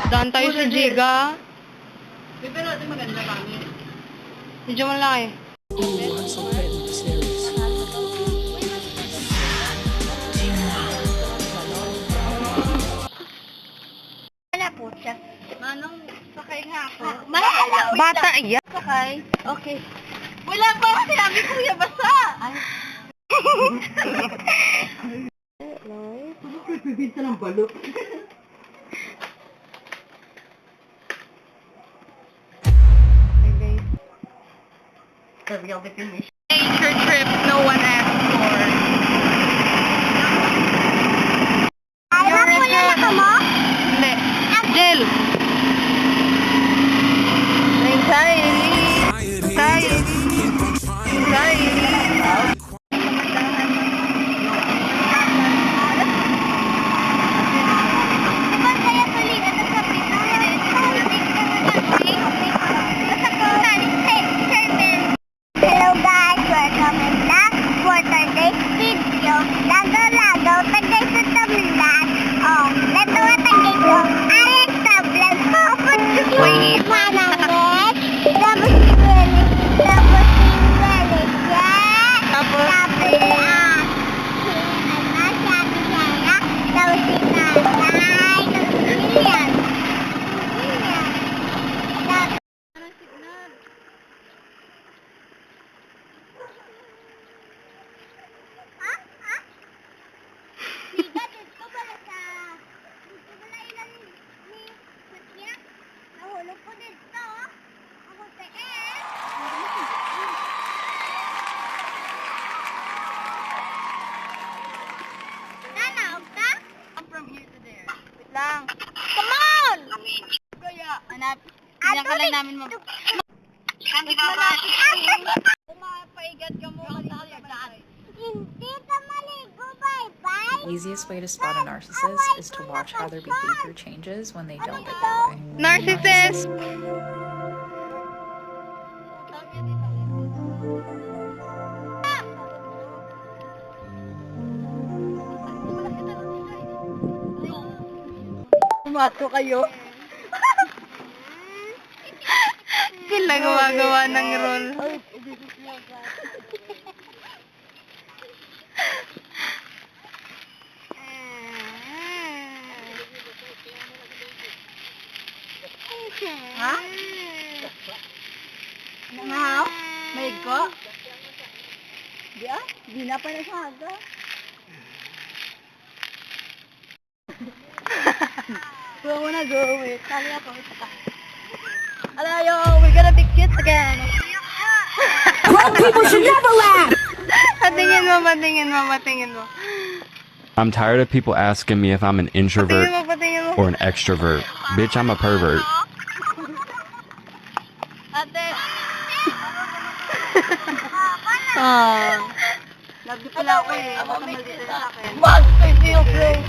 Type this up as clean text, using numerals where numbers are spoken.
Daan tayo sa Giga. Pero natin maganda kami. Medyo malaki. Wala po siya. Manong, sakay nga ako. Bata yan. Sakay. Okay. Wala pa ako sinabi kuya, basta! Ay. Pipinta ng balok. Okay, guys. The real definition. Nature trip no one asked for. Ayaw po yan ako mo? Hindi. Jel! Anxiety! Anxiety! Anxiety! Diba kaya tuloy na sa Hello guys, welcome back for today's video. Lagaw-lagaw, tagay sa tablan. Oh, leto nga tagay ko. Ayan tablan ko. Wait. Manangit. Tapos si Willy. Tapos si Willy. Yeah. Tapos? Tapos si nanay. Tapos si Lilian. From here to there. Wait lang. Come on! Kaya, anak, Ano ka lang ni- namin mag... Hindi ba ba? Umapaigat ka mo. Hindi ka maligo, bye-bye. Easiest way to spot a narcissist is to watch how their behavior changes when they don't get their way. Narcissist! Pumasok kayo. Sila gumagawa ng role. Ha? Nangahaw? May ko? Di ah? Di na pa nasaga. Go na go. Wait, tali ako. Alayo, we're gonna be kids again. People should never laugh. Patingin mo, patingin mo, patingin mo. I'm tired of people asking me if I'm an introvert Patingin mo, patingin mo. or an extrovert. Bitch, I'm a pervert. Ate, Ah. love you pala ako eh. Baka maldito sa akin. Mag, I feel great.